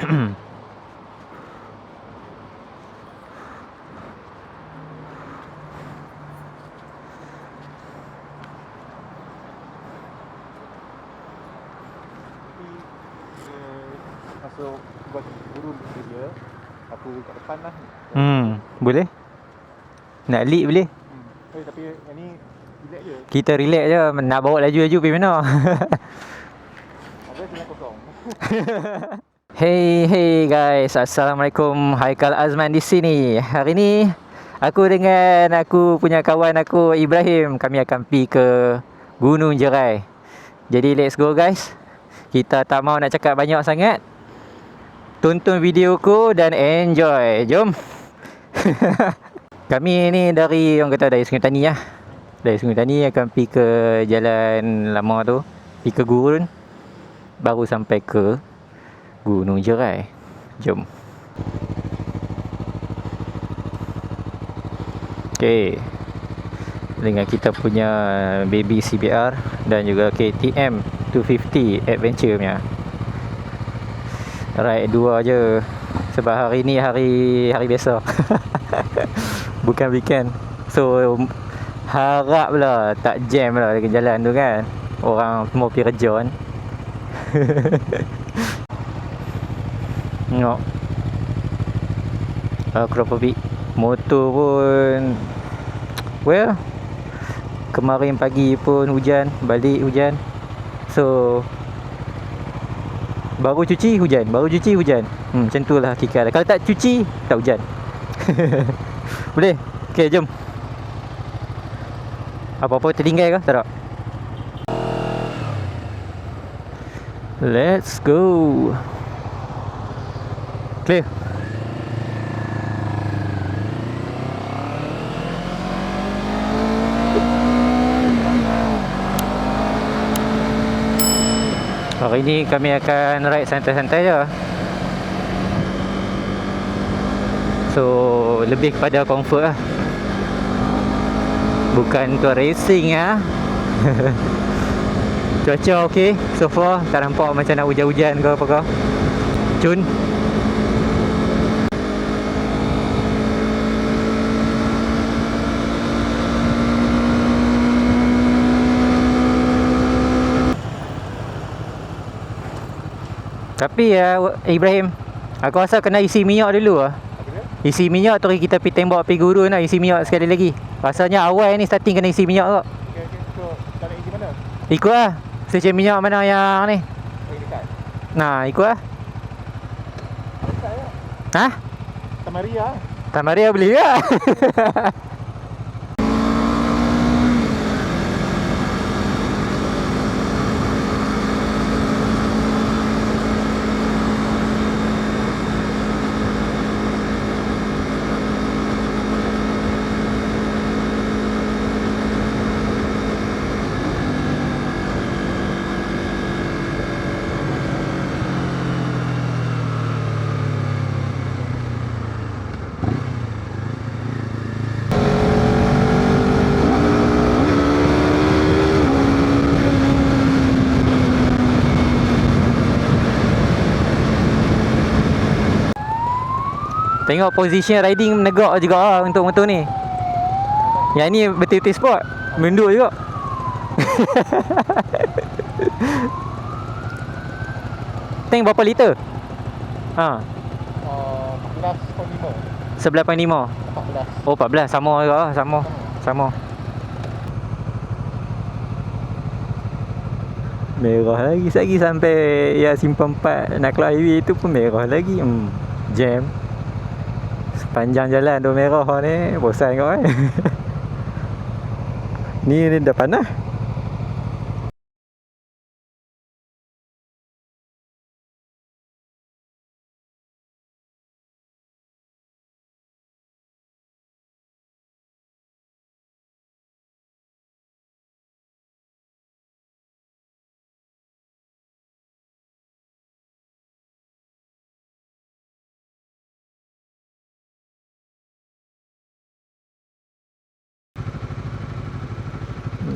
Masuk buat guru dia, aku kat depan lah. Boleh? Nak lead boleh? Tapi yang ni relax je. Kita relax je. Nak bawa laju-laju pergi mana? Apa jalan kosong. Hey guys, Assalamualaikum. Haikal Azman di sini. Hari ni aku dengan aku punya kawan aku Ibrahim, kami akan pergi ke Gunung Jerai. Jadi let's go guys. Kita tak mau nak cakap banyak sangat. Tonton videoku dan enjoy. Jom. Kami ni dari orang kata dari Sungai Tani lah. Dari Sungai Tani akan pergi ke jalan lama tu, pergi ke Gurun, baru sampai ke Gunung Jerai. Jom. Okay, dengan kita punya baby CBR dan juga KTM 250 Adventure punya. Ride 2 je. Sebab hari ni hari biasa. Bukan weekend. So harap lah tak jam lah dekat jalan tu kan. Orang semua pergi kerja kan. Tengok Acropovic. Motor pun, well, kemarin pagi pun hujan, balik hujan. So baru cuci hujan, macam tu lah hakikat. Kalau tak cuci, tak hujan. Boleh? Okay, jom. Apa-apa tertinggal ke? Tak tak? Let's go. Clear. Hari ni kami akan ride santai-santai je. So lebih kepada comfort lah. Bukan tu racing lah. Cuaca okey so far. Tak nampak macam nak hujan-hujan ke apa ke. Cun. Tapi ya Ibrahim, aku rasa kena isi minyak dulu lah. Isi minyak tu kita pergi tembak pergi Gurun lah. Isi minyak sekali lagi. Rasanya awal ni starting kena isi minyak tak? Okay. So, tak nak isi mana? Ikut lah stesen minyak mana yang ni. Dekat. Nah, ikut lah. Dekat ya? Ha? Tamaria. Tamaria beli ke? Tengok position riding menegak juga lah untuk motor ni. Yang ni betul-betul sport. Mendur juga. Tank berapa liter? Ha. 14.5. 11.5. 14. Oh 14. Sama juga lah. Sama. Merah lagi. Lagi sampai ya simpang 4 nak keluar highway tu pun merah lagi. Jam. Sepanjang jalan tu merah ni. Bosan kau kan. Ni dah panas.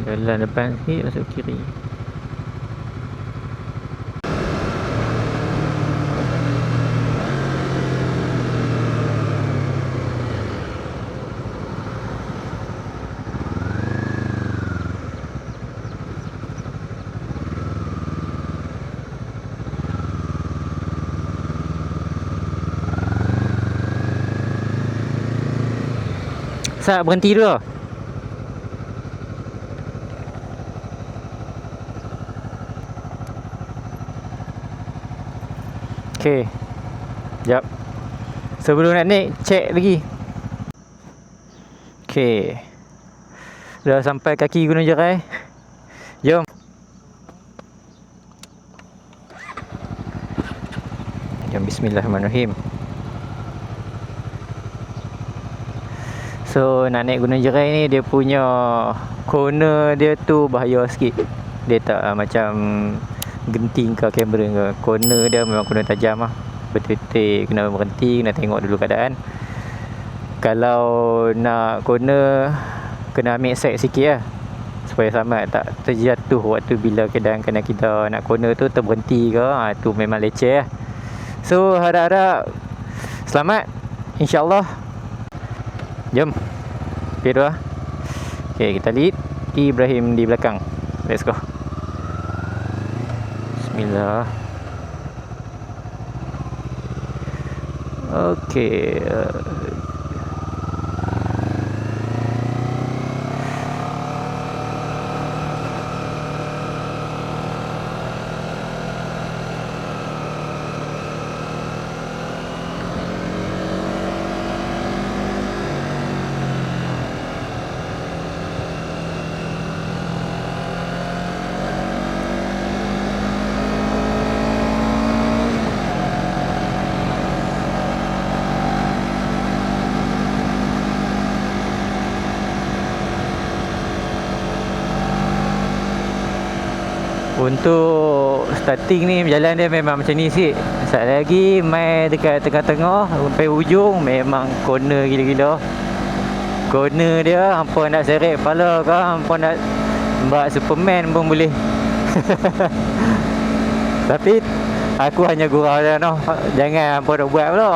Jalan depan sikit, masuk kiri. Asal berhenti dulu. Okay. Sekejap. Sebelum nak naik, check lagi. Okay. Dah sampai kaki Gunung Jerai. Jom. Jom, bismillahirrahmanirrahim. So nak naik Gunung Jerai ni, dia punya corner dia tu bahaya sikit. Dia tak macam genting ke kamera ke. Corner dia memang corner tajam lah. Betul-betul kena berhenti, kena tengok dulu keadaan. Kalau nak corner, kena ambil side sikit lah, supaya selamat, tak terjatuh waktu bila kadang-kadang kita nak corner tu terberhenti ke. Tu memang leceh lah. So harap-harap selamat, InsyaAllah. Jom. Okay, dua. Okay, kita lead, Ibrahim di belakang. Let's go. Bismillah. Okay. Untuk starting ni, jalan dia memang macam ni sikit. Sekejap lagi mai dekat tengah-tengah, sampai ujung memang corner gila-gila. Corner dia hampa nak seret kepala ke, hampa nak buat Superman pun boleh. Tapi aku hanya gurau je noh. Jangan hampa nak buat pula.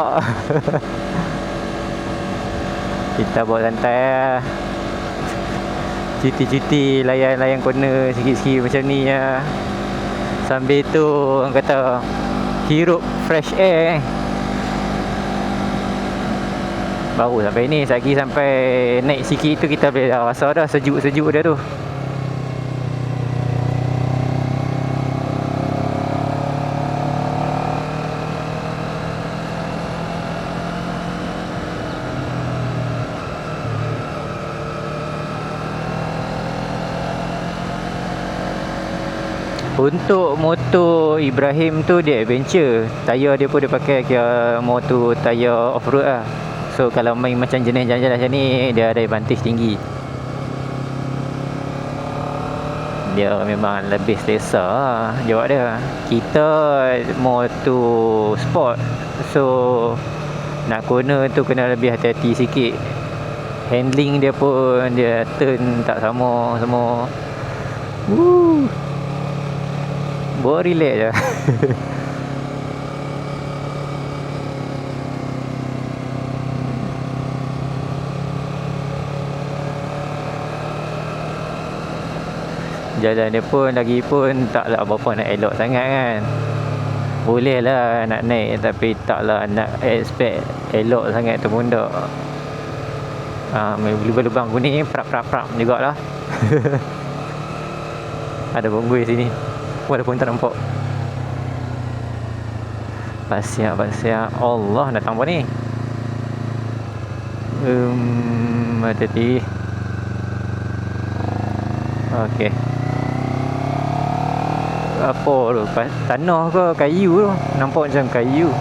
Kita bawa santai lah. Cuti-cuti layan-layan corner sikit-sikit macam ni ya. Sambil tu orang kata hirup fresh air. Baru sampai ni, lagi sampai naik sikit tu kita boleh dah rasa dah sejuk-sejuk dia tu. Untuk motor Ibrahim tu dia adventure. Tayar dia pun dia pakai kira motor tayar off-road lah. So kalau main macam jenis jalan-jalan macam ni, dia ada advantage tinggi. Dia memang lebih selesa lah jawab dia. Kita motor sport, so nak corner tu kena lebih hati-hati sikit. Handling dia pun, dia turn tak sama semua. Buat relax je. Jalan dia pun lagi pun taklah berapa nak elok sangat kan. Boleh lah nak naik, tapi taklah nak expect elok sangat tu pun tak. Lubang-lubang kuning prap jugalah. Ada bonggui sini, walaupun tak nampak. Pasiak. Allah, datang apa ni? Hati-hati. Okey. Apa tu? Tanah ke kayu tu? Nampak macam kayu.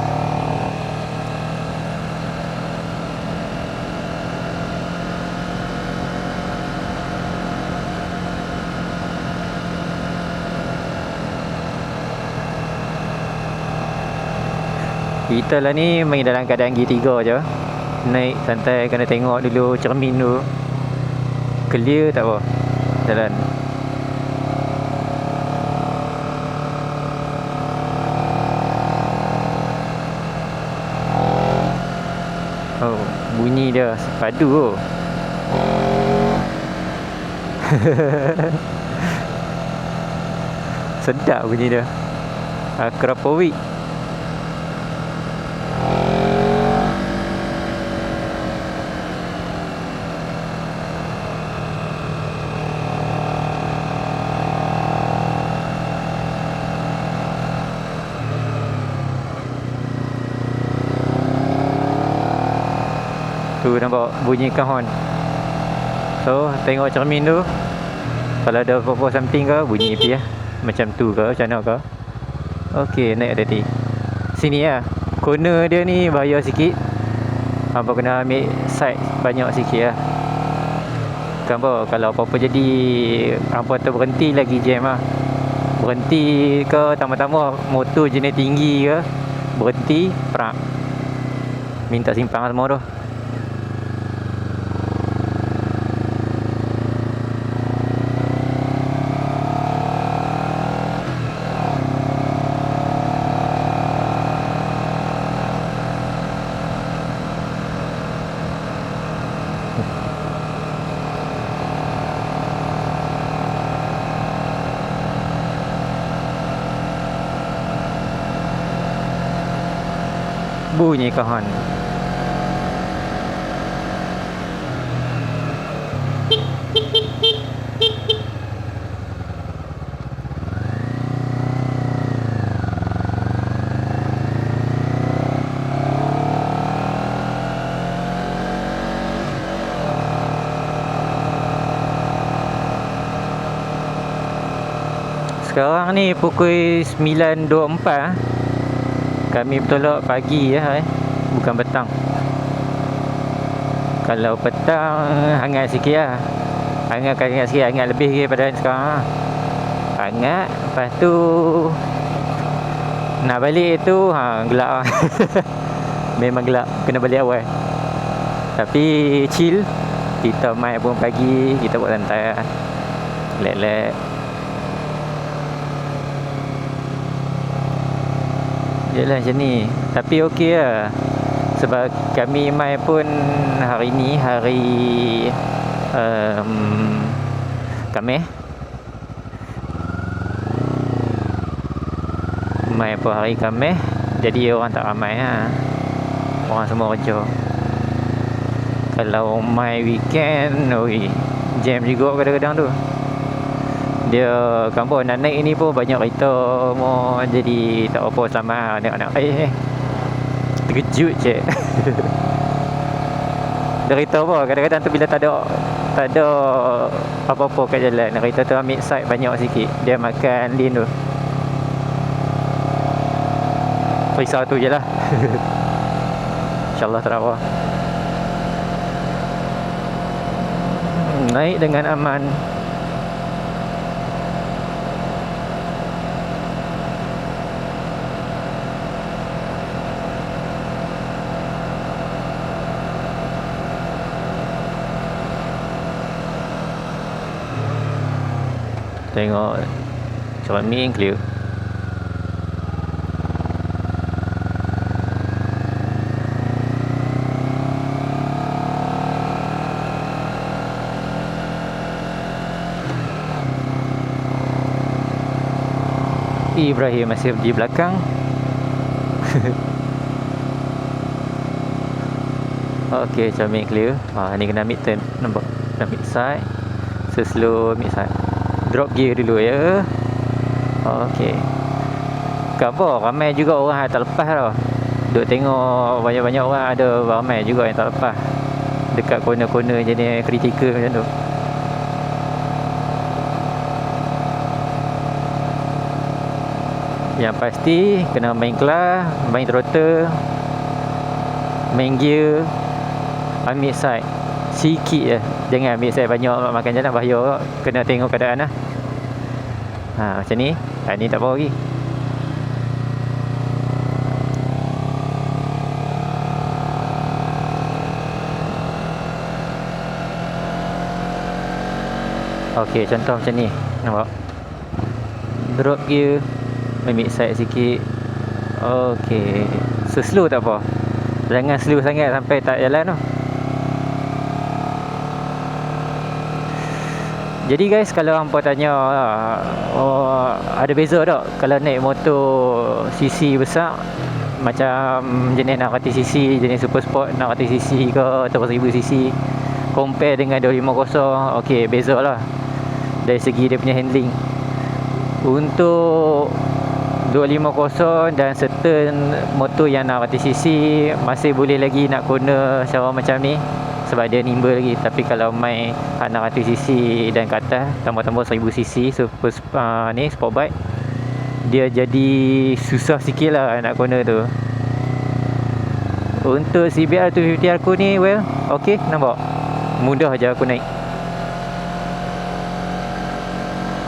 Kita lah ni main dalam keadaan G3 je. Naik santai, kena tengok dulu cermin tu. Clear tak apa jalan. Oh, bunyi dia sepadu tu. Sedap bunyi dia. Akrapovic. Tu nampak bunyikan horn. So tengok cermin tu, kalau ada apa-apa something ke bunyi api lah. Macam tu ke, macam mana ke. Okey, naik tadi. Sini lah. Corner dia ni bahaya sikit. Hampa kena ambil side banyak sikit lah. Hampa kalau apa-apa jadi, hampa terberhenti lagi jam lah. Berhenti ke, tambah-tambah motor jenis tinggi ke, berhenti, perak. Minta simpang semua tu. Bunyi kahon. Sekarang ni pukul 9.24. Kami bertolak pagi lah bukan petang. Kalau petang hangat sikit lah. Hangat sikit, hangat lebih daripada sekarang lah. Hangat, lepas tu nak balik tu gelap lah. Memang gelap, kena balik awal. Tapi chill. Kita main pun pagi, kita buat santai lah. Relax. Yelah macam ni. Tapi okey lah. Sebab kami mai pun hari ni hari Khamis. Mai pun hari Khamis. Jadi orang tak ramai lah. Orang semua kerja. Kalau mai weekend, jam juga kadang-kadang tu. Dia kampung nak naik ni pun banyak kereta mau, jadi tak apa sama anak-anak. Terkejut je. Dia kereta apa kadang-kadang tu bila tak ada apa-apa kat jalan, kereta tu ambil side banyak sikit, dia makan lane tu. Risau tu je lah. InsyaAllah tak apa. Naik dengan aman. Tengok cermin clear. Ibrahim masih di belakang. Okey, cermin clear. Ni kena mid turn, nampak? Kena mid side. So slow mid side. Drop gear dulu ya. Okey. Khabar ramai juga orang yang tak lepas tau. Duk tengok banyak-banyak orang ada ramai juga yang tak lepas. Dekat corner-corner jenis kritikal macam tu. Yang pasti kena main kelas, main throttle, main gear, ambil side sikit je. Jangan ambil side banyak makan jalan bahaya. Kena tengok keadaan lah. Macam ni. Ni tak apa lagi. Okey, contoh macam ni. Nampak? Drop gear, ambil side sikit. Okey. So slow tak apa. Jangan slow sangat sampai tak jalan tu. Jadi guys, kalau hampa tanya ada beza tak kalau naik motor CC besar, macam jenis 600cc, jenis super sport 600cc ke atau 1000cc, compare dengan 250, okey, beza lah dari segi dia punya handling. Untuk 250 dan certain motor yang 600cc masih boleh lagi nak guna cara macam ni sebab dia nimble lagi. Tapi kalau main 600cc dan ke atas tambah-tambah 1000cc super ni sport bike, dia jadi susah sikit lah nak guna tu. Untuk CBR 250 aku ni, well, ok, nampak mudah je aku naik.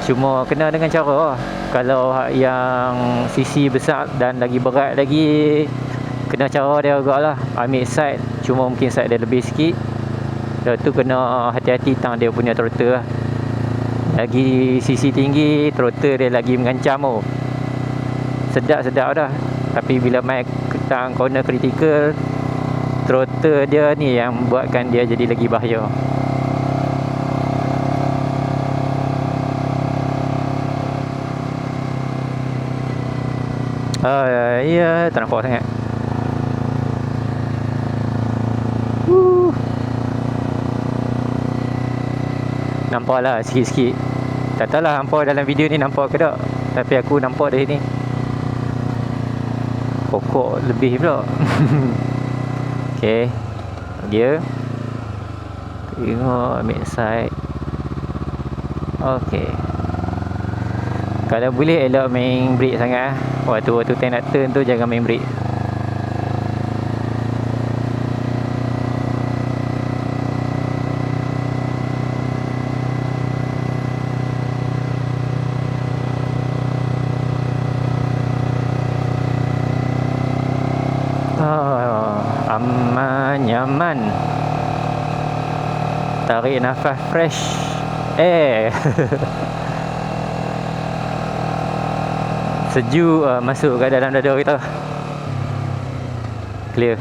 Cuma kena dengan cara lah. Kalau yang CC besar dan lagi berat lagi, kena cara dia agak lah. Ambil side, cuma mungkin side dia lebih sikit. Lepas tu kena hati-hati tang dia punya throttle lah. Lagi CC tinggi, throttle dia lagi mengancam oh. Sedap-sedap dah. Tapi bila main tang corner critical, throttle dia ni yang buatkan dia jadi lagi bahaya. Ya, tak nampak sangat. Nampak lah sikit-sikit. Tak tahulah hampa dalam video ni nampak ke tak, tapi aku nampak dari ni. Pokok lebih pula. Okay, dia tengok ambil side. Okay, kalau boleh elok main brake sangat. Waktu time nak turn tu jangan main brake. Aman, nyaman. Tarik nafas fresh sejuk masuk kat dalam dada kita. Clear.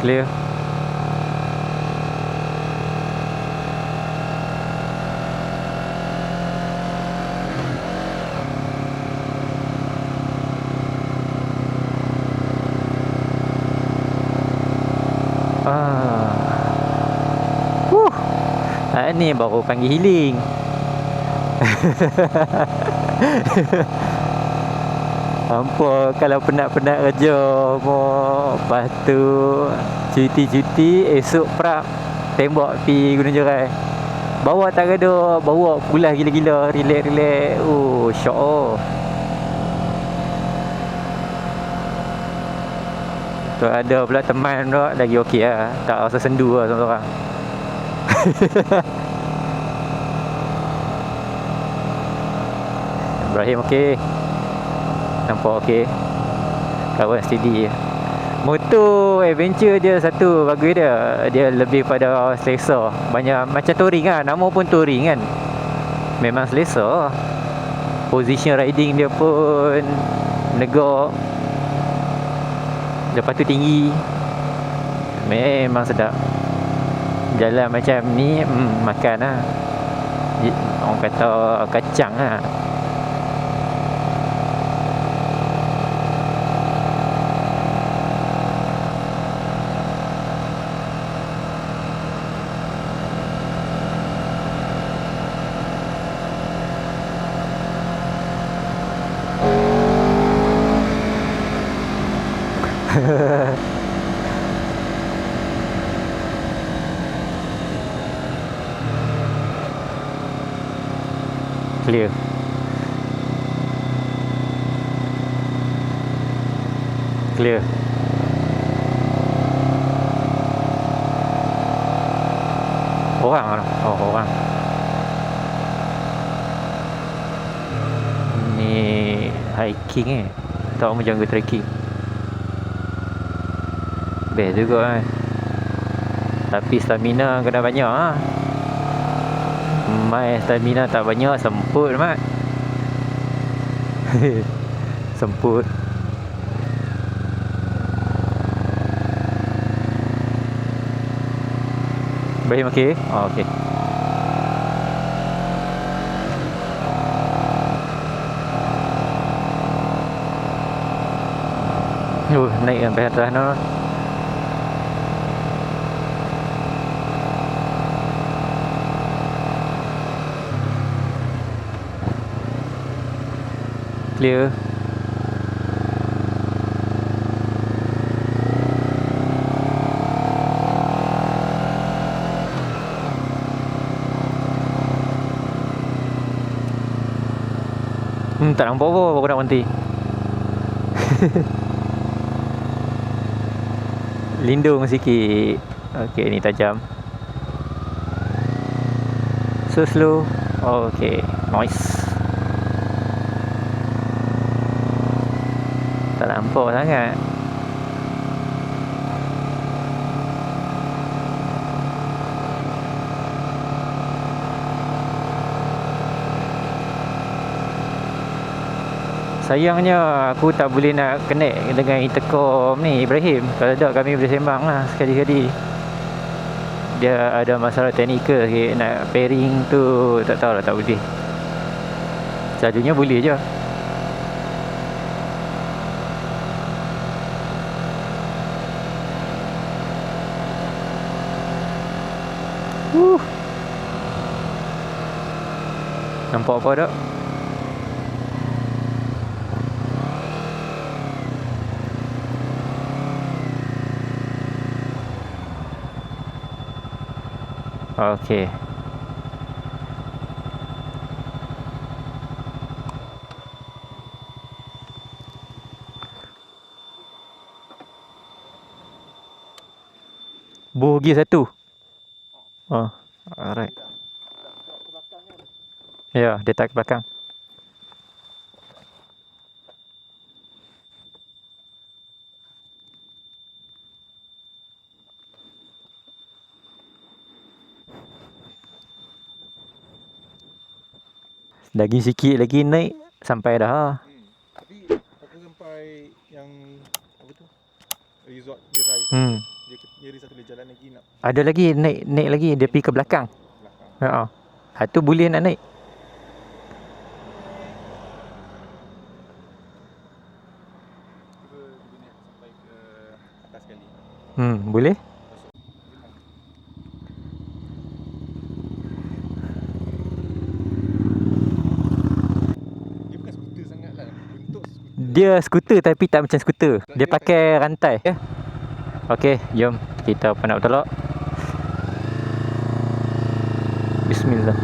Clear. Ni baru panggil healing. Hampa kalau penat-penat kerja mau, lepas tu cuti-cuti, esok prap tembak pi Gunung Jerai. Bawa tak ada, bawa pulas gila-gila, relax-relax. Oh, syok oh. Tu ada pula teman tu lagi okey lah. Tak rasa sendu lah seorang-seorang. Ibrahim okey. Nampak okey. Kawan steady. Motor adventure dia satu bagus dia. Dia lebih pada selesa. Banyak macam touring lah. Nama pun touring kan. Memang selesa. Position riding dia pun menegak. Lepas tu tinggi. Memang sedap. Jalan macam ni makan lah. Orang kata kacang lah. Clear. Clear. Orang lah. Oh, orang. Ni hiking tak mau jungle trekking. Best juga tapi stamina kena banyak ah. My stamina tak banyak, semput mat. Semput. Baik okey. Oh, okey. Naik sampai atas no. clear. Tak nampak apa aku nak berhenti. Lindung sikit. Okay, ni tajam. So slow. Okay, nice. Tak nampak sangat. Sayangnya aku tak boleh nak connect dengan intercom ni Ibrahim. Kalau tak kami boleh sembang lah sekali-kali. Dia ada masalah teknikal sikit. Nak pairing tu tak tahulah, tak boleh. Selalunya boleh je. Nampak apa tak? Okey. Bogi satu. Oh, alright. Ya, dia tak ke belakang. Lagi sikit lagi naik sampai dah. Tapi aku sampai yang apa tu? Resort dia rise. Dia satu lagi jalan lagi nak Ada lagi naik lagi dia pergi ke belakang. belakang. Ha. Tu boleh nak naik. Cuba naik sampai ke atas sekali. Boleh? Dia bukan skuter sangat lah. Bentuk skuter. Dia skuter tapi tak macam skuter. Dia pakai rantai. Ya. Okey, jom kita nak bertolak. Bismillah.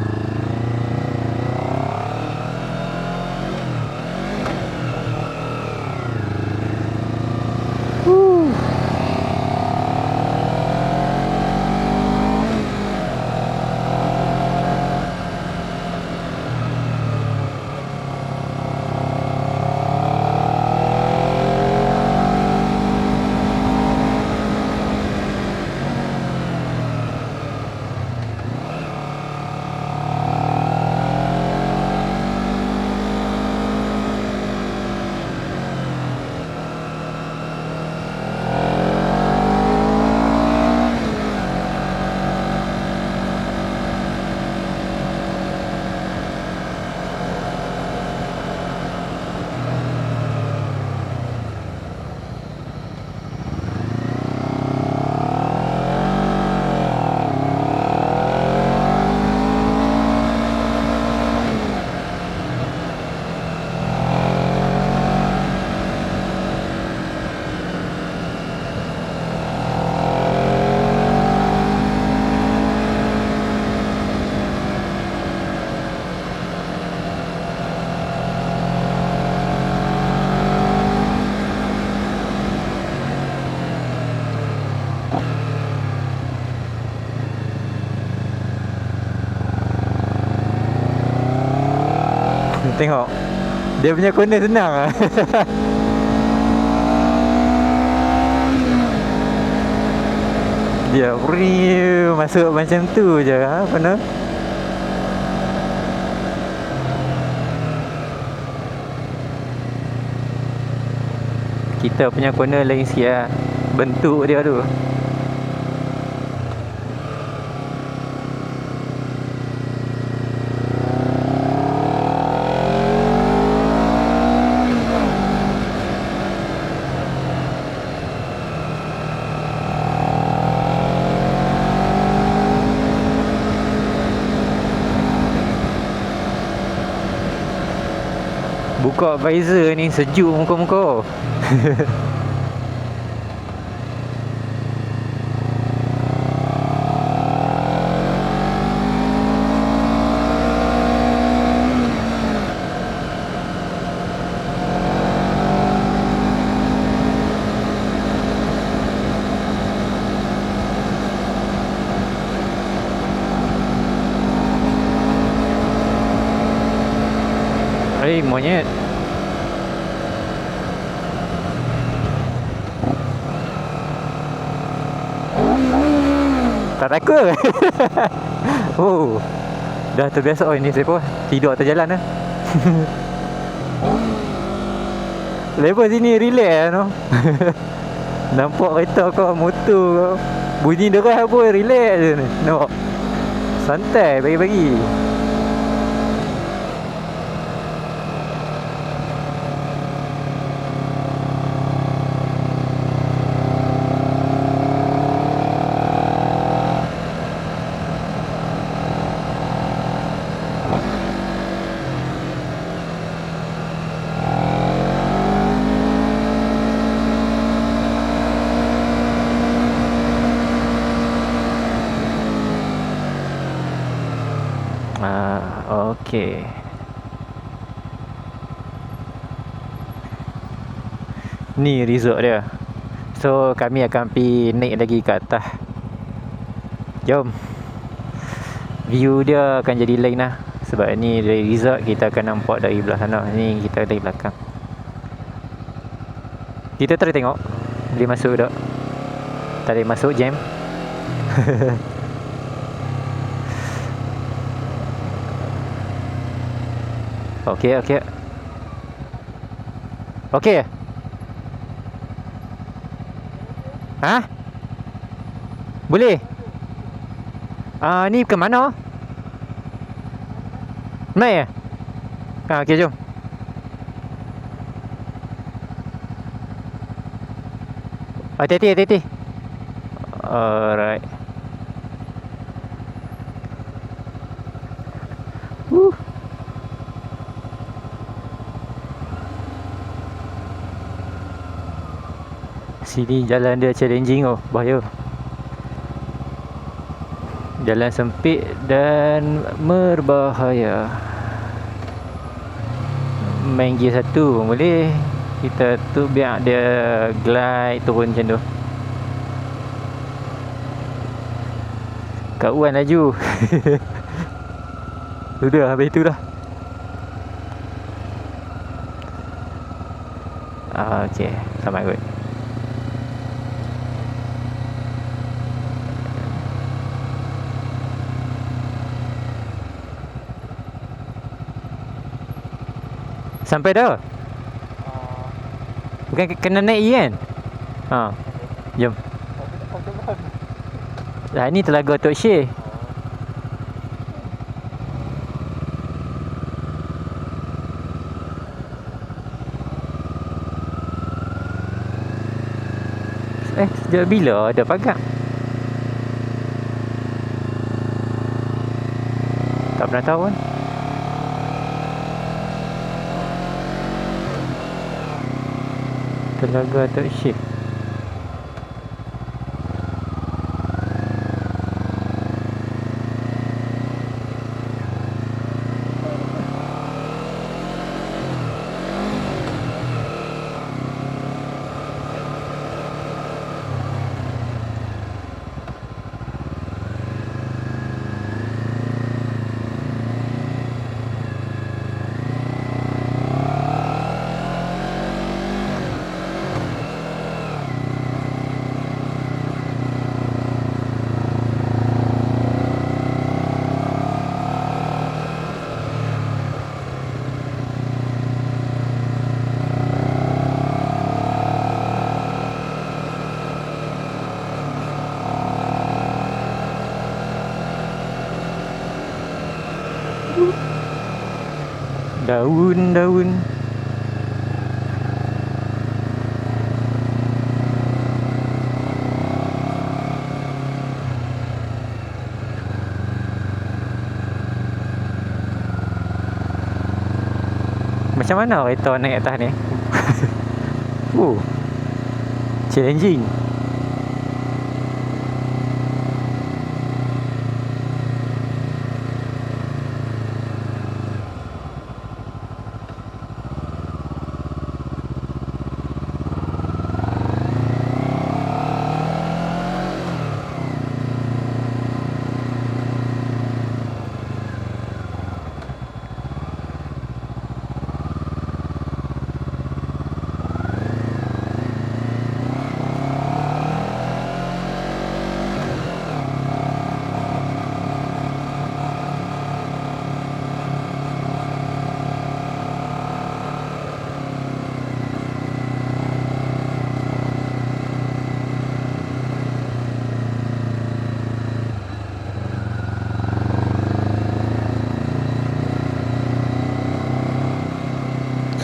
Tengok. Dia punya corner senang lah. Dia masuk macam tu je. Apa nak? Kita punya corner lain sikit lah. Bentuk dia tu. Muka advisor ni sejuk muka-muka. Monyet. Tak takut. Oh, dah terbiasa. Oh, ini siapa tidur atas jalan lah. Lepas sini relax lah no. Nampak kereta kau, motor kau, bunyi deras pun relax je ni. Nampak, santai bagi-bagi. Okey. Ni resort dia. So kami akan pergi naik lagi ke atas. Jom. View dia akan jadi lain lah. Sebab ni dari resort kita akan nampak dari belah sana. Ni kita dari belakang. Kita try tengok boleh masuk tak. Tak boleh masuk jam. Okey, okey. Okey. Ha? Boleh? Ni ke mana? Naik ya? Okey, jom. Hati-hati, hati-hati. Alright. Sini jalan dia challenging oh, bahaya. Jalan sempit dan berbahaya. Main gear 1 pun boleh. Kita tu biar dia glide turun macam tu. Kak Wan laju. Sudah habis tu dah. Okey, selamat kot. Sampai dah? Bukan kena naik kan? Jom. Ni Telaga Tok Syekh. Sejak bila ada pagar? Tak pernah tahu kan? Telaga Tok Syekh. Daun-daun. Macam mana kereta naik atas ni? Challenging.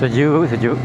Sejuk, sejuk.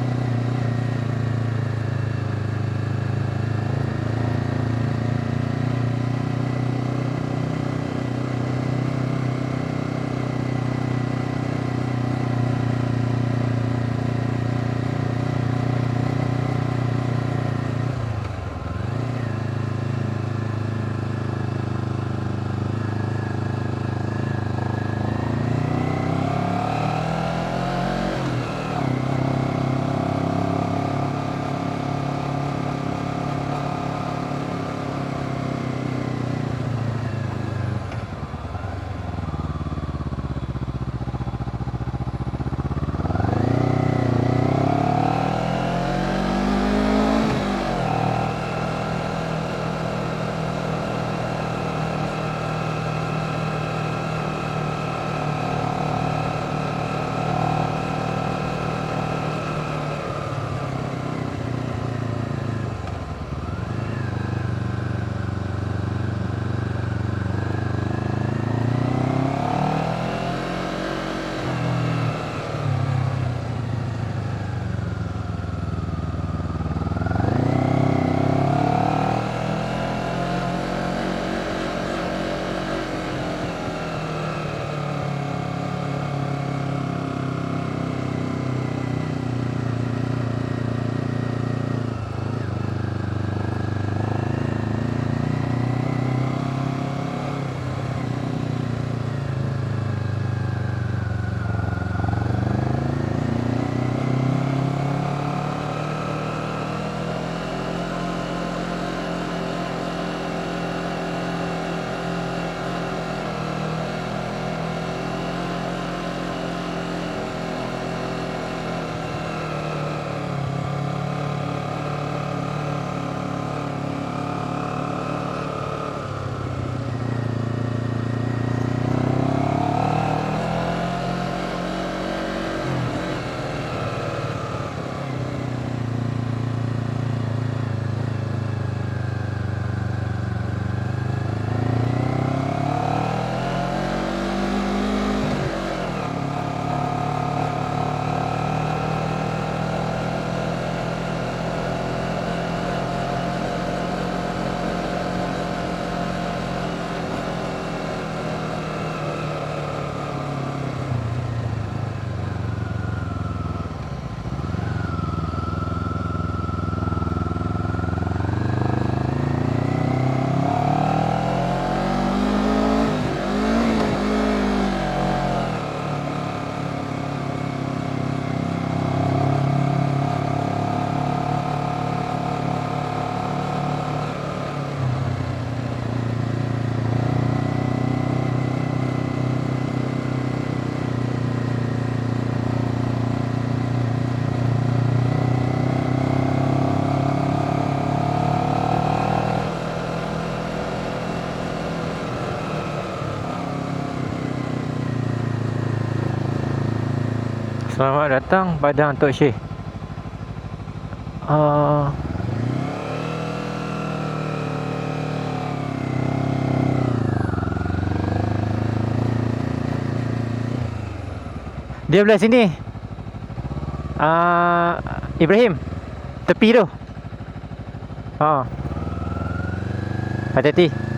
Selamat datang Padang Tok Syekh. Dia belah sini. Ibrahim, tepi tu. Hati-hati.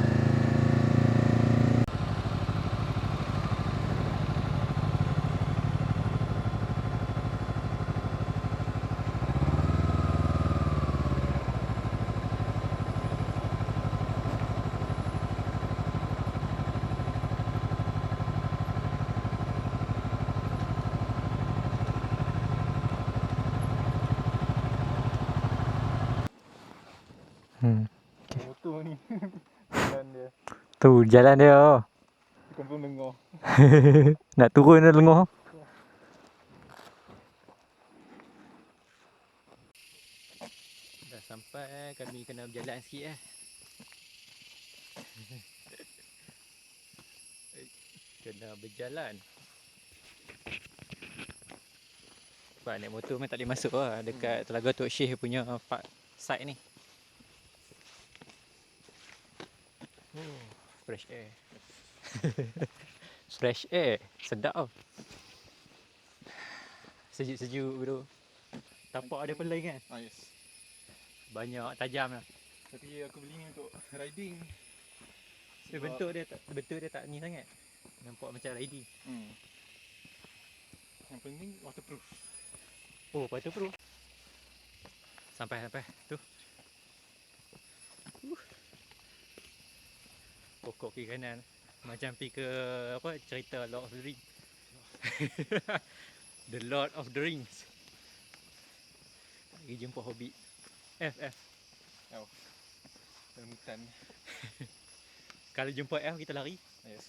Tu jalan dia. Confirm dengar. Nak turun dah lengoh. Dah sampai, kami kena berjalan sikit kena berjalan. Sebab naik motor memang tak boleh masuk lah dekat Telaga Tok Syekh punya side ni. Oh, fresh air. Fresh air, sedap tau. Sejuk-sejuk bro. Tapak ada pelai kan? Yes. Banyak tajam lah. Tapi aku beli ni untuk riding. Tapi bentuk dia tak ni sangat. Nampak macam riding. Yang penting waterproof. Oh, waterproof. Sampai tu. Pokok kiri kanan. Macam pergi ke apa cerita Lord of the Rings. The Lord of the Rings. Pergi jumpa Hobbit. F. Dalam hutan. Kalau jumpa F kita lari. Yes.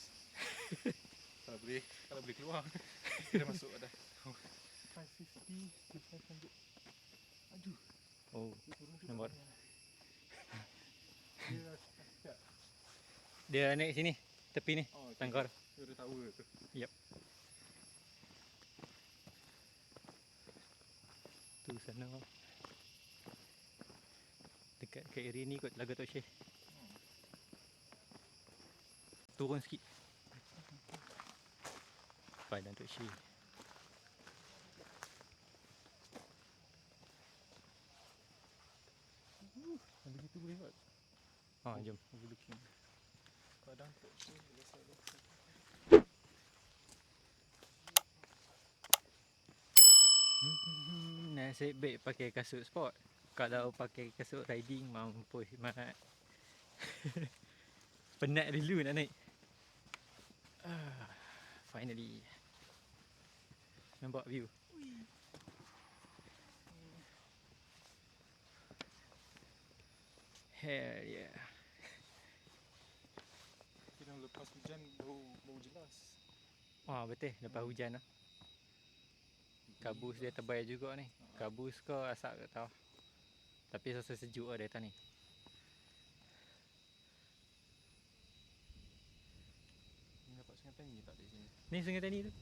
Kalau boleh keluar. Kita masuk dah. 550 to 500. Aduh. Oh, nombor. Dia Dia naik sini, tepi ni, okay. Tangkar. Dia tower tu. Yep. Tu sana. Dekat area ni kot Telaga Tok Syekh. Turun sikit. Padang Tok Syekh. Yang begitu boleh buat. Jom. Overlooking. Padang Tok Syekh. Nasib baik pakai kasut sport. Kalau pakai kasut riding, mampus mat. Penat dulu nak naik. Finally. Nampak view. Hell yeah. Kira lepas hujan bau jelas. Wah, betul. Lepas hujan lah. Kabus dia tebal juga ni. Kabus ke asap tak tahu. Tapi rasa sejuk lah dari atas ni. Ni dapat Sungai Tani tak di sini? Ni Sungai Tani tu.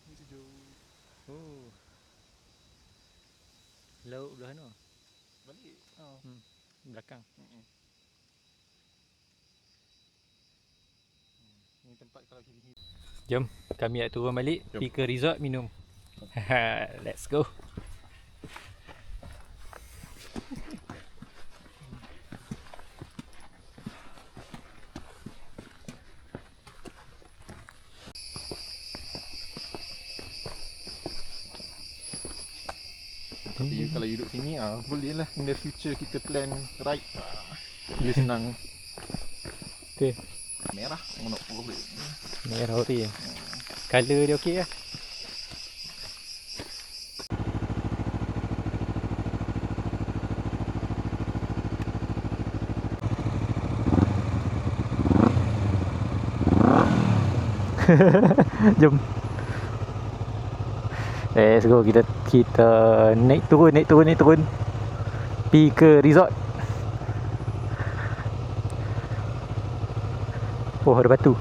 Ni sejuk. Oh. Laut belah mana? Balik. Belakang. Ni tempat kalau hill. Jom, kami nak turun balik. Jom. Pergi ke resort minum. Let's go. Tapi kalau duduk sini boleh lah in the future kita plan ride. Lebih senang. Okay. Merah mana boleh. Merah tu ya. Color dia okey lah. Jom. Let's go, kita naik turun. Pergi ke resort. Oh, ada batu.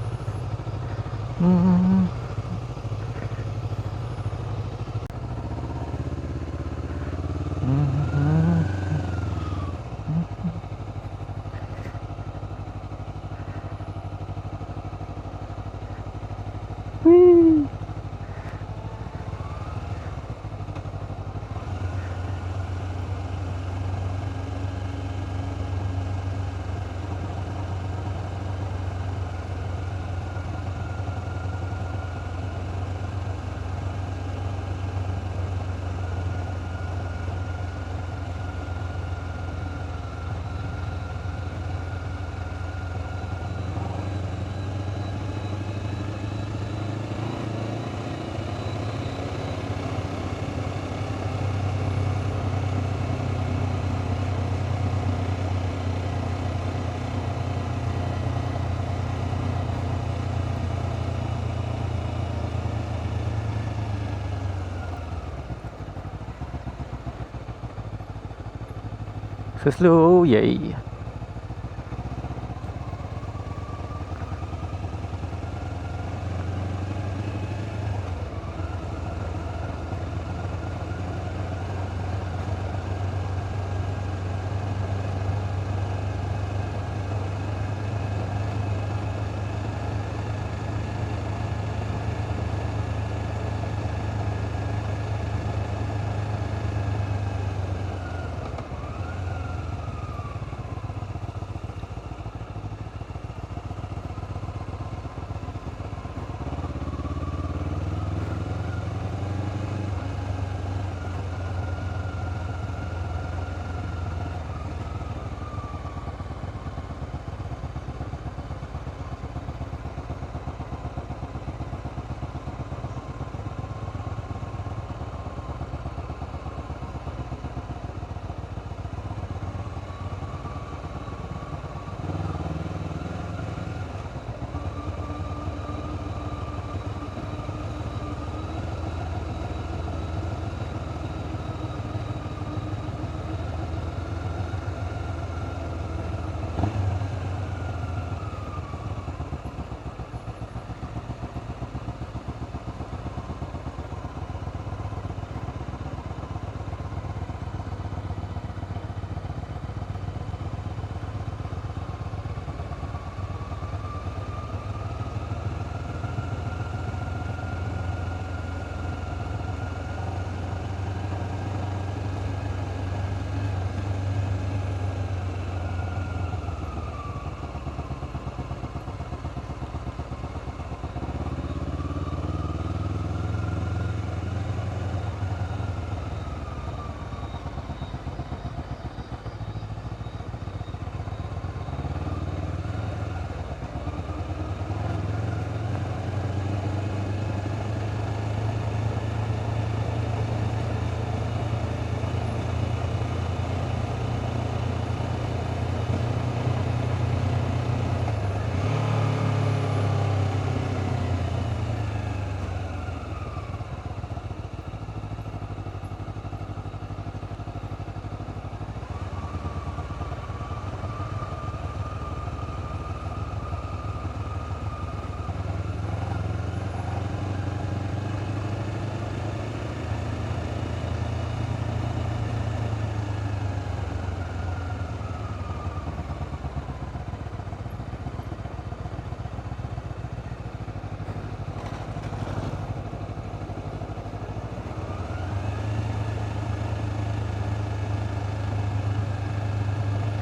So slow, yay.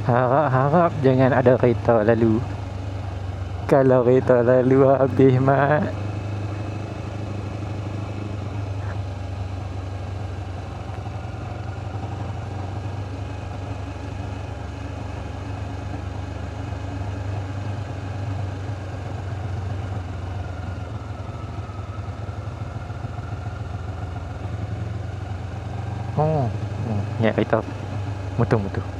Harap-harap jangan ada kereta lalu. Kalau kereta lalu habis mat. Oh, ya kereta. Motor-motor.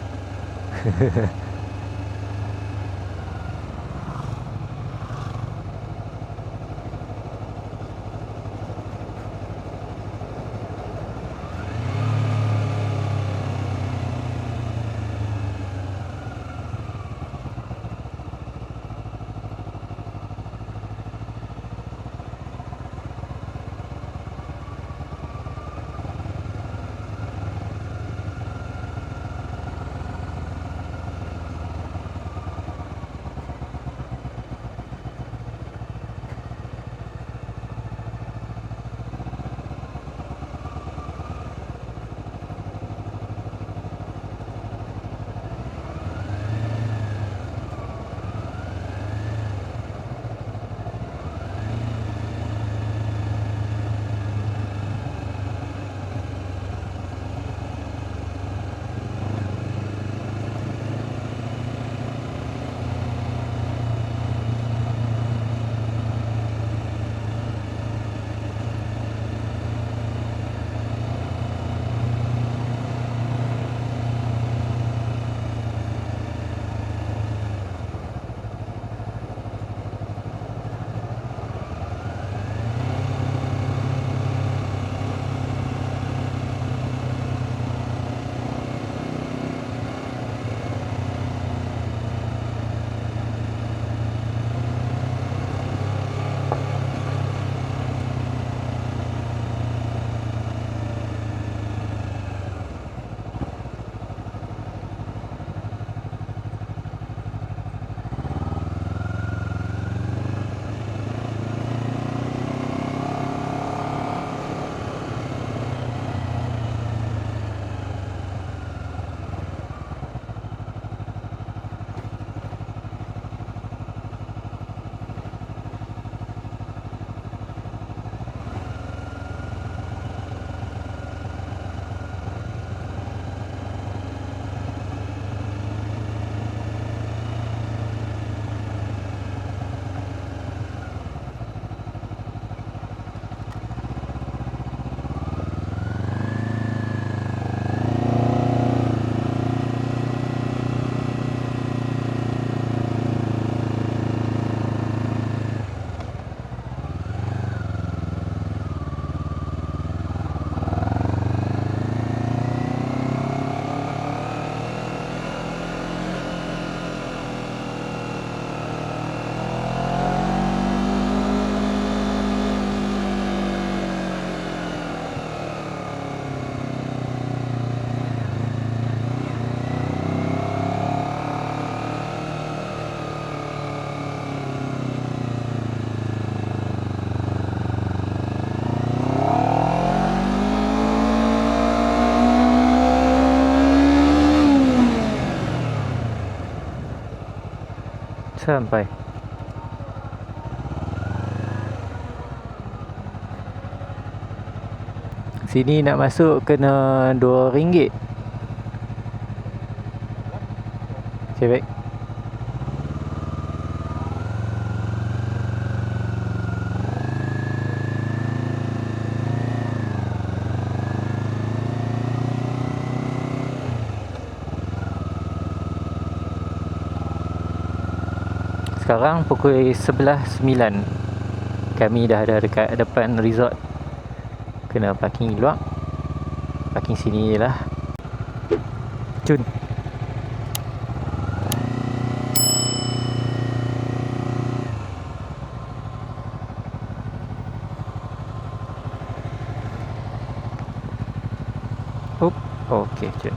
Sampai. Sini nak masuk kena RM2. Cewek. Sekarang pukul 11.09. Kami dah ada dekat depan resort. Kena parking luar. Parking sini je lah. Cun. Up. Okey, cun.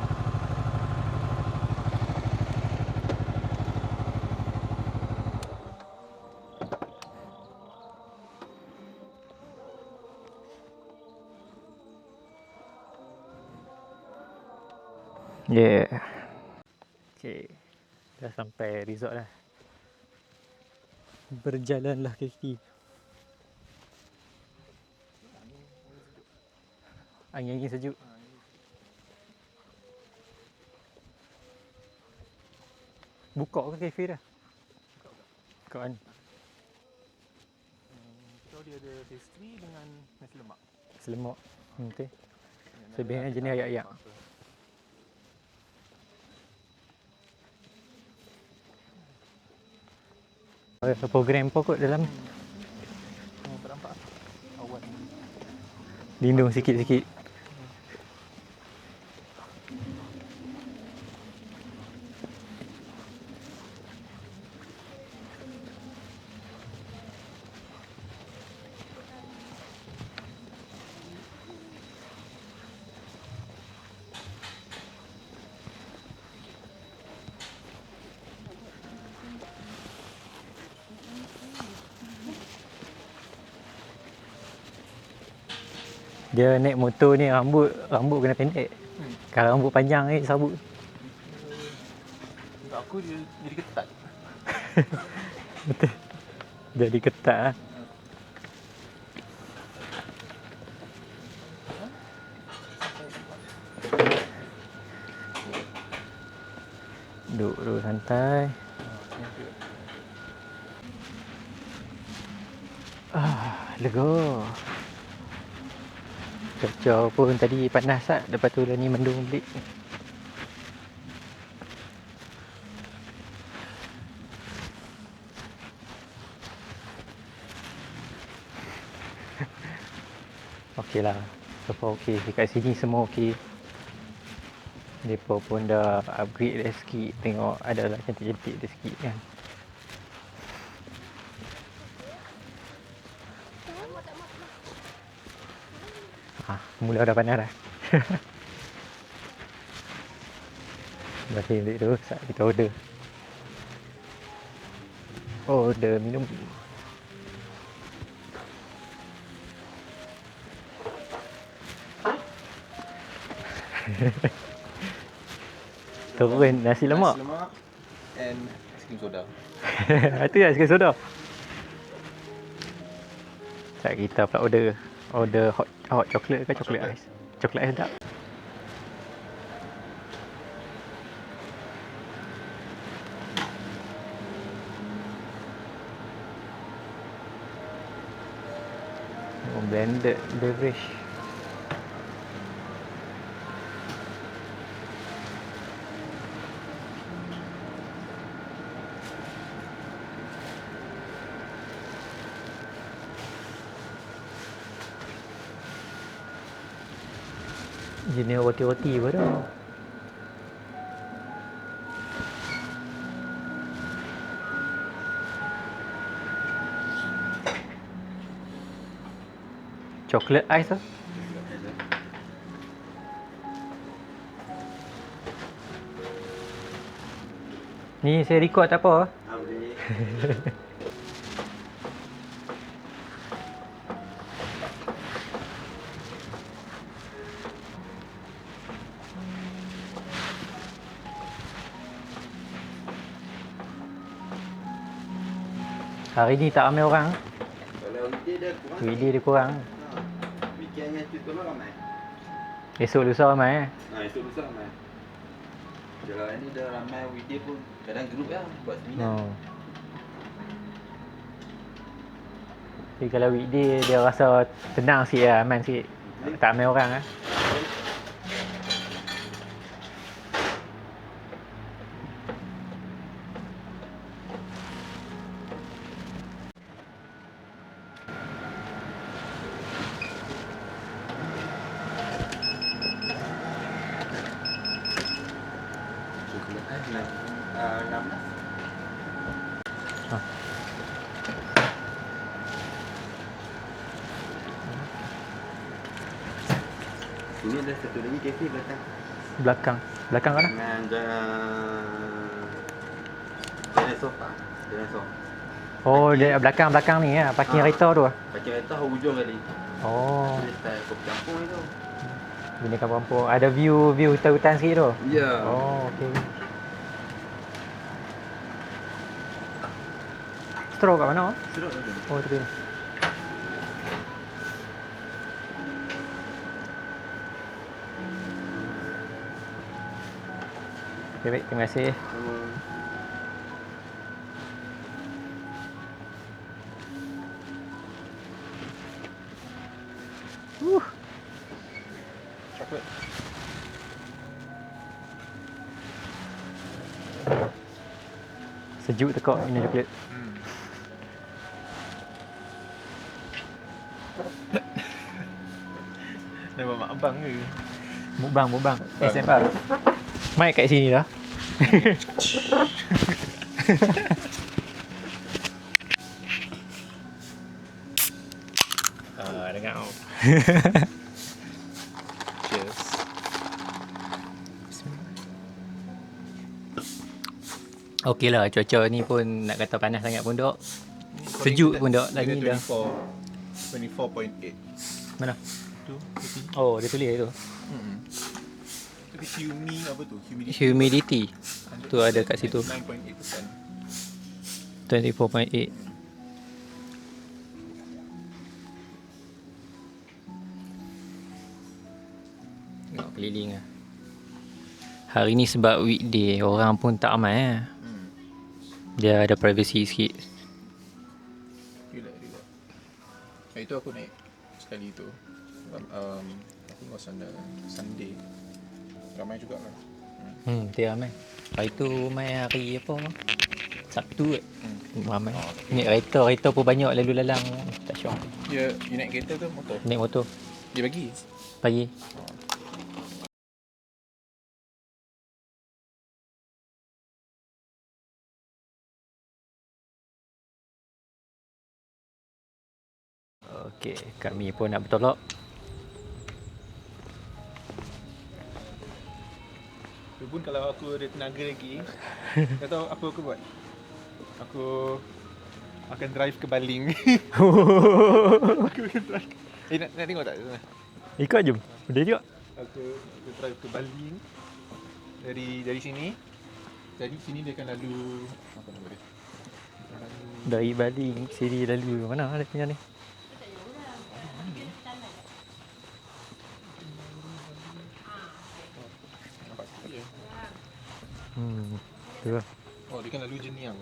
Yeah. Okay. Dah sampai resort dah. Berjalanlah kaki. Angin-angin sejuk. Buka ke kafe dah? Buka kan? So dia ada pastry dengan nasi lemak. Selemak. Okay. Sebenarnya jenis ayak-ayak. Ada program apa kot dalam? Tak nampak awan. Lindung sikit-sikit. Dia naik motor ni rambut kena pendek. Kalau rambut panjang ni sabut. Untuk aku dia jadi ketat. Betul. Jadi ketat lah. Duduk santai. Lega. Cuaca pun tadi panas tak. Lepas tu lah ni mendung balik. Okey lah. So far okey. Dekat sini semua okey. Mereka pun dah upgrade dah sikit. Tengok adalah cantik-cantik dah sikit kan. Mula dah panas dah. Masih ambil tu. Saat kita order. Order minum. Turun nasi lemak. Nasi lemak and aiskrim soda. Itu ya aiskrim soda. Tak kita pula order hot chocolate ke chocolate ice. Chocolate ice sedap. Blended beverage. Jenis roti-roti apa dah. Chocolate ice lah. Ni saya record tak apa. Hari ni tak ramai orang. Kalau weekday dia kurang. Weekday dia kurang. Weekend dengan Tuesday tu ramai. Esok lusa ramai Esok lusa ramai. Kalau ni dah ramai weekday pun kadang group lah buat seminar. Oh. Tapi kalau weekday dia rasa tenang sikit lah, aman sikit. Tak ramai orang lah. Ini ada satu lagi kafe belakang. Belakang. Belakang mana? Dengan dinosaur. Dinosaur. Oh, dia belakang-belakang ni ya, parking kereta tu. Parking kereta hujung tadi. Oh, Dia style kopi campur itu. bini kampung. Ada view hutan-hutan sikit tu. Ya. Oh, okey. Straw kat mana? Sedap tu. Oh, tu. Okay, baik, terima kasih. Chocolate. Sejuk tekak minum coklat. Nama mak abang ke? Mukbang. SMR. Mic kat sini dah. Dengar. Cheers. Okey lah, cuaca ni pun nak kata panas sangat pun dok. Sejuk pun dok lagi dah. 24.8. Mana? Tu, tapi. Oh, dia tulis tu. Tapi apa tu? Humidity. Tu ada kat situ. 9.8%. 24.8. Tengok keliling lah. Hari ni sebab weekday, orang pun tak ramai eh. Dia ada privacy sikit. Relax. Itu aku naik sekali tu. I think was on the Sunday. Ramai juga lah. Dia ramai. Hari tu mai hari apa? Sabtu kot. Ramai. Oh, Naik kereta pun banyak lalu lalang. Tak syok. You naik kereta ke motor? Naik motor Dia bagi? pagi. Okey, kami pun nak bertolak. Tu pun kalau aku ada tenaga lagi, tak tahu apa aku buat. Aku akan drive ke Baling. Aku akan drive. Nak tengok tak? Ikut jom. Boleh juga. Aku drive ke Baling dari sini. Dari sini dia akan lalu apa nama dia? Dari Bali sini lalu mana ada punya ni? Nampak sikit je. Tu lah. Oh, dia kan lalu Jeniang.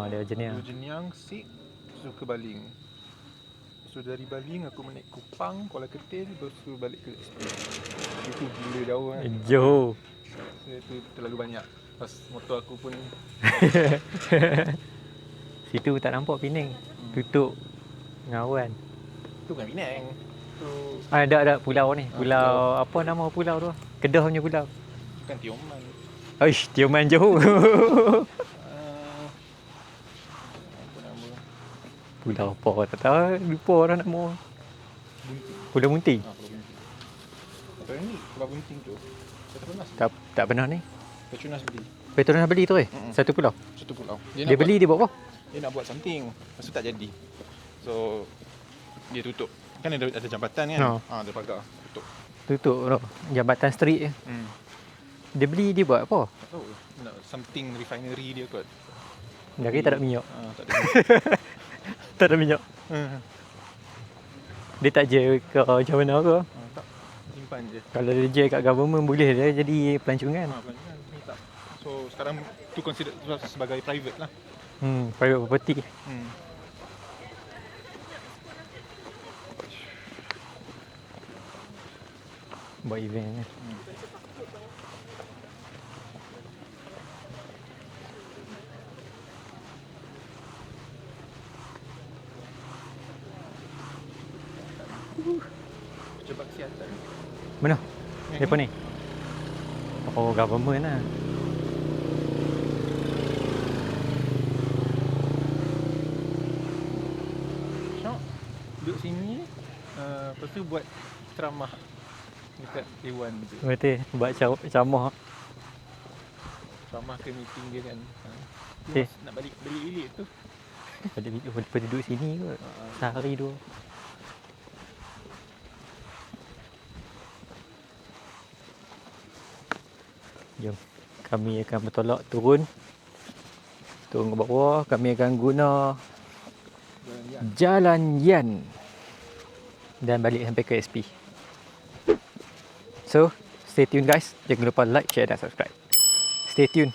Dia jenis. Lalu Jeniang, Sik, lepas tu ke Baling. So dari Baling aku naik Kupang, Kuala Ketil, lepas tu balik ke Express. Itu gila jauh kan. Jauh. So, itu terlalu banyak. Pas motor aku pun Situ tak nampak Penang. Tutup Ngawan. tu bukan Penang. Tu Ada pulau ni. Pulau apa nama pulau tu? Kedah punya pulau. bukan Tioman. Aish, Tioman jauh. Apa nama? Pulau apa tak tahu. Lupa dah nama. Bunting. Pulau Munting. Pulau Bunting. Apa ni? Pulau Bunting tu. Petronas. Tak pernah ni. Petronas beli. Petronas beli tu satu pulau. Satu pulau. Dia beli dia buat apa? Dia nak buat something. Lepas tu tak jadi. So dia tutup. Kan ada jambatan kan? Ada pagar. Tutup. Tutup tu. Jambatan street je. Dia beli dia buat apa? Tak tahu. Nak something refinery dia kot. Jari tak ada minyak. Tak ada. Tak ada minyak. Dia tak je ke macam mana ke? Tak. Simpan je. Kalau dia je kat government boleh dia jadi pelancongan. Pelancongan ni tak. So sekarang tu consider sebagai private lah. Private property. Buat event. Cuba kesihatan. Mana? Depa ni. Oh, government lah. Syok duduk sini, lepas tu buat ceramah dekat Dewan tu. Betul, buat ceramah. Ceramah ke meeting dia kan. Okay. Nak balik bilik tu. Pada duduk sini kot. Sehari dua. Jom. Kami akan bertolak turun ke bawah. Kami akan guna Jalan Yan dan balik sampai ke SP. So, stay tune guys. Jangan lupa like, share dan subscribe. Stay tune.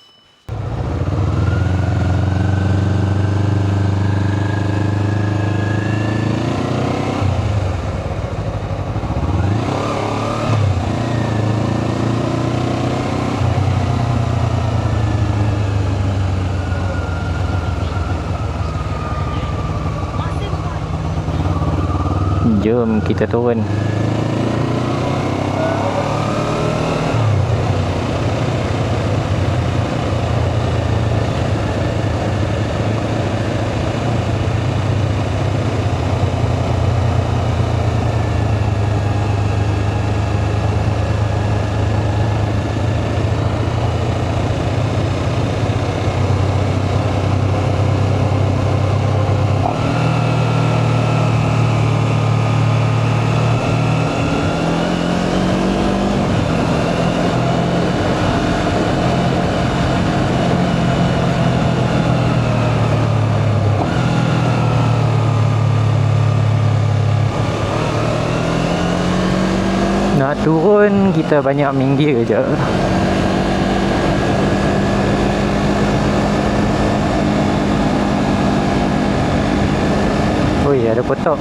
Jom kita turun. Nak turun kita banyak minggir je. Oi, ada potok.